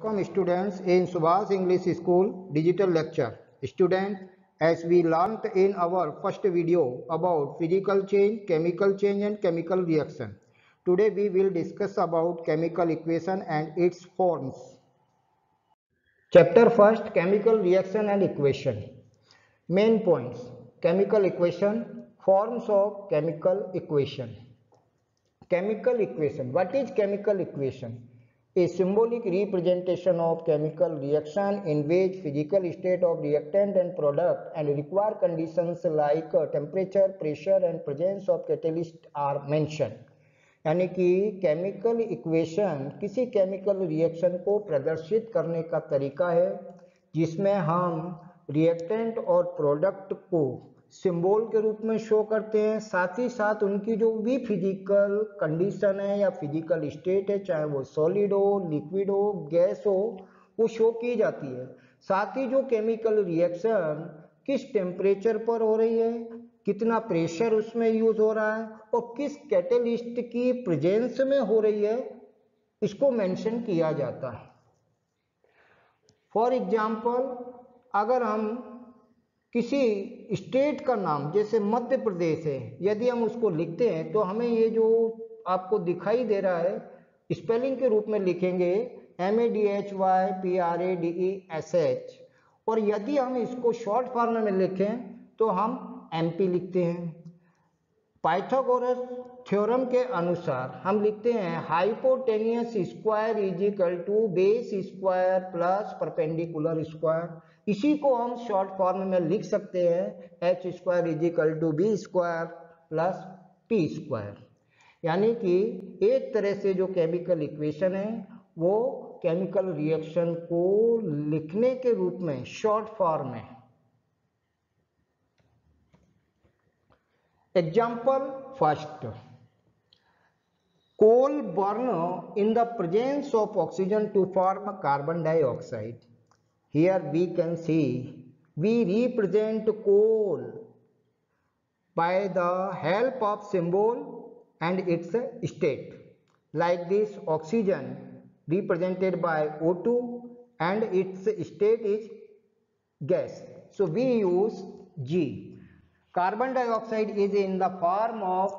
Welcome students in Subhas English School digital lecture. Student, as we learnt in our first video about physical change, chemical change and chemical reaction. Today we will discuss about chemical equation and its forms. Chapter first, chemical reaction and equation. Main points: chemical equation, forms of chemical equation. Chemical equation. What is chemical equation? A symbolic representation of chemical reaction in which physical state of reactant and product and required conditions like temperature, pressure and presence of catalyst are mentioned. यानी कि chemical equation किसी chemical reaction को प्रदर्शित करने का तरीका है जिसमें हम रिएक्टेंट और प्रोडक्ट को सिंबल के रूप में शो करते हैं, साथ ही साथ उनकी जो भी फिजिकल कंडीशन है या फिजिकल स्टेट है, चाहे वो सॉलिड हो, लिक्विड हो, गैस हो, वो शो की जाती है। साथ ही जो केमिकल रिएक्शन किस टेम्परेचर पर हो रही है, कितना प्रेशर उसमें यूज हो रहा है और किस कैटेलिस्ट की प्रेजेंस में हो रही है, इसको मेंशन किया जाता है। फॉर एग्जाम्पल, अगर हम किसी स्टेट का नाम जैसे मध्य प्रदेश है, यदि हम उसको लिखते हैं तो हमें ये जो आपको दिखाई दे रहा है स्पेलिंग के रूप में लिखेंगे MADHYPRADESH, और यदि हम इसको शॉर्ट फॉर्म में लिखें तो हम MP लिखते हैं। पाइथागोरस थ्योरम के अनुसार हम लिखते हैं hypotenuse square is equal to base square plus perpendicular square. इसी को हम शॉर्ट फॉर्म में लिख सकते हैं H square is equal to B square plus P square. यानी कि एक तरह से जो केमिकल इक्वेशन है वो केमिकल रिएक्शन को लिखने के रूप में शॉर्ट फॉर्म है। Example first, coal burn in the presence of oxygen to form carbon dioxide. Here we can see we represent coal by the help of symbol and its state. Like this, oxygen represented by O2 and its state is gas. So we use G. Carbon dioxide is in the form of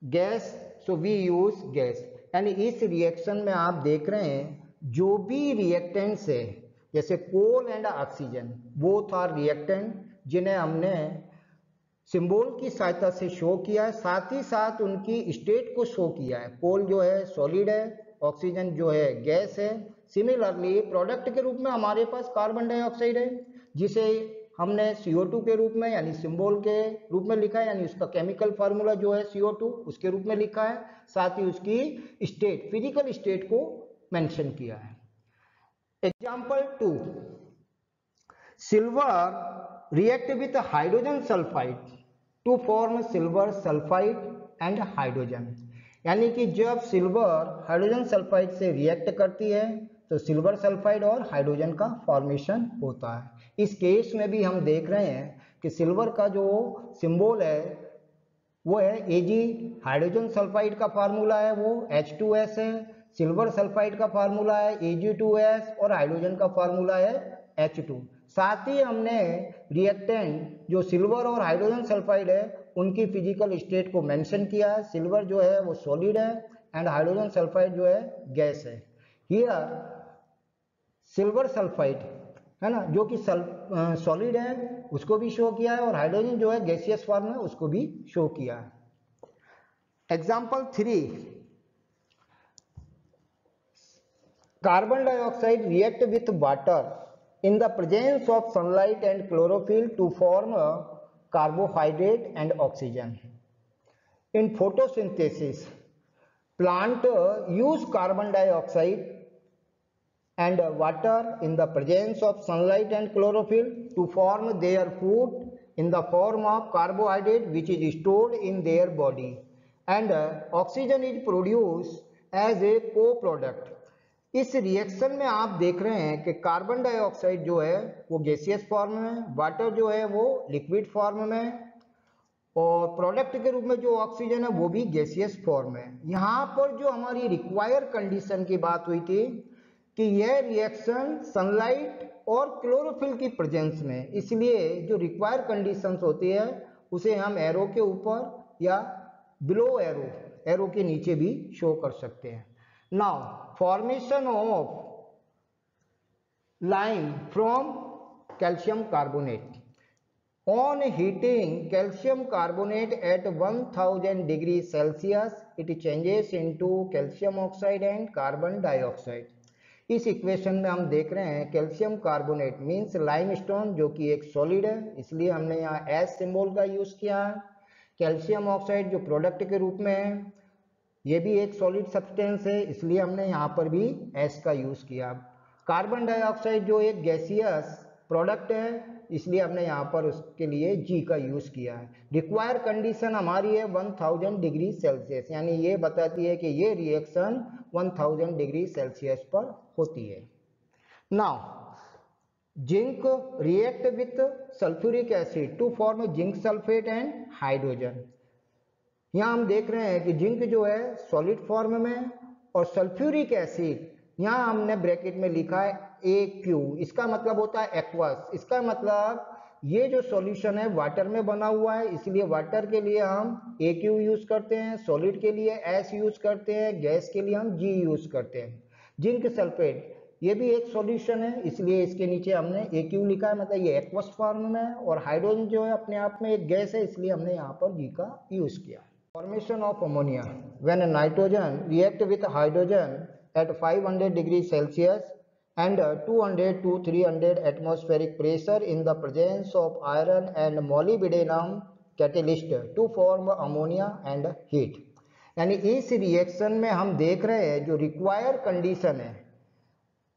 gas, so we use gas. यानी इस reaction में आप देख रहे हैं जो भी reactants है जैसे coal and oxygen, both are reactant जिन्हें हमने सिंबल की सहायता से शो किया है, साथ ही साथ उनकी स्टेट को शो किया है। कोल जो है सॉलिड है, ऑक्सीजन जो है गैस है। सिमिलरली प्रोडक्ट के रूप में हमारे पास कार्बन डाइऑक्साइड है जिसे हमने CO2 के रूप में यानी सिंबल के रूप में लिखा है, यानी उसका केमिकल फार्मूला जो है CO2 उसके रूप में लिखा है, साथ ही उसकी स्टेट फिजिकल स्टेट को मेंशन किया है। Example 2, silver react with hydrogen sulphide to form silver sulphide and hydrogen. यानी कि जब सिल्वर हाइड्रोजन सल्फाइड से रिएक्ट करती है तो सिल्वर सल्फाइड और हाइड्रोजन का फॉर्मेशन होता है। इस केस में भी हम देख रहे हैं कि सिल्वर का जो सिंबल है वो है Ag, हाइड्रोजन सल्फाइड का फार्मूला है वो H2S है, सिल्वर सल्फाइड का फार्मूला है Ag2S और हाइड्रोजन का फार्मूला है H2। साथ ही हमने रिएक्टेंट जो सिल्वर और हाइड्रोजन सल्फाइड है उनकी फिजिकल स्टेट को मेंशन किया है। सिल्वर जो है वो सॉलिड है एंड हाइड्रोजन सल्फाइड जो है गैस है। हियर सिल्वर सल्फाइड है ना, जो कि सॉलिड है उसको भी शो किया है और हाइड्रोजन जो है गैसियस फॉर्म है उसको भी शो किया है। Example 3, carbon dioxide react with water in the presence of sunlight and chlorophyll to form carbohydrate and oxygen. In photosynthesis, plant use carbon dioxide and water in the presence of sunlight and chlorophyll to form their food in the form of carbohydrate which is stored in their body, and oxygen is produced as a co-product. इस reaction में आप देख रहे हैं कि carbon dioxide जो है वो गैसियस फॉर्म में, वाटर जो है वो लिक्विड फॉर्म में और प्रोडक्ट के रूप में जो ऑक्सीजन है वो भी गैसियस फॉर्म में। यहाँ पर जो हमारी रिक्वायर्ड कंडीशन की बात हुई थी कि यह रिएक्शन सनलाइट और क्लोरोफिल की प्रेजेंस में, इसलिए जो रिक्वायर कंडीशंस होती है उसे हम एरो के ऊपर या बिलो एरो के नीचे भी शो कर सकते हैं। Now formation of lime from calcium carbonate. On heating calcium carbonate at 1000 degrees Celsius, it changes into calcium oxide and carbon dioxide. इस इक्वेशन में हम देख रहे हैं कैल्शियम कार्बोनेट मीन्स लाइमस्टोन जो कि एक सॉलिड है, इसलिए हमने यहाँ एस सिंबल का यूज किया है। कैल्शियम ऑक्साइड जो प्रोडक्ट के रूप में है, ये भी एक सॉलिड सब्सटेंस है, इसलिए हमने यहाँ पर भी एस का यूज किया। कार्बन डाइऑक्साइड जो एक गैसियस प्रोडक्ट है, इसलिए हमने यहाँ पर उसके लिए जी का यूज किया है। रिक्वायर कंडीशन हमारी है 1000 डिग्री सेल्सियस, यानी ये बताती है कि ये रिएक्शन 1000 डिग्री सेल्सियस पर होती है। Now zinc react with sulphuric acid to form zinc sulphate and hydrogen. यहाँ हम देख रहे हैं कि जिंक जो है सॉलिड फॉर्म में और सल्फ्यूरिक एसिड यहाँ हमने ब्रैकेट में लिखा है AQ, इसका मतलब होता है एक्वस। इसका मतलब ये जो सॉल्यूशन है वाटर में बना हुआ है, इसलिए वाटर के लिए हम AQ यूज करते हैं, सॉलिड के लिए S यूज करते हैं, गैस के लिए हम G यूज करते हैं। जिंक सल्फेट ये भी एक सॉल्यूशन है, इसलिए इसके नीचे हमने AQ लिखा है, मतलब ये एक्वस फॉर्म में है। और हाइड्रोजन जो है अपने आप में एक गैस है, इसलिए हमने यहाँ पर G का यूज किया। Formation of ammonia when nitrogen react with hydrogen at 500 degrees Celsius and 200 to 300 atmospheric pressure in the presence of iron and molybdenum catalyst to form ammonia and heat। यानी इस reaction में हम देख रहे हैं जो रिक्वायर कंडीशन है,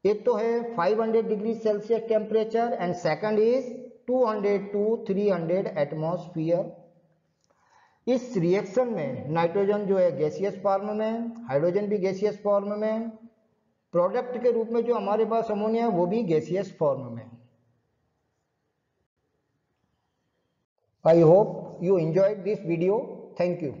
एक तो है 500 degree Celsius temperature and second is 200 to 300 atmosphere. इस रिएक्शन में नाइट्रोजन जो है गैसियस फॉर्म में, हाइड्रोजन भी गैसियस फॉर्म में, प्रोडक्ट के रूप में जो हमारे पास अमोनिया है वो भी गैसियस फॉर्म में। I hope you enjoyed this video. Thank you.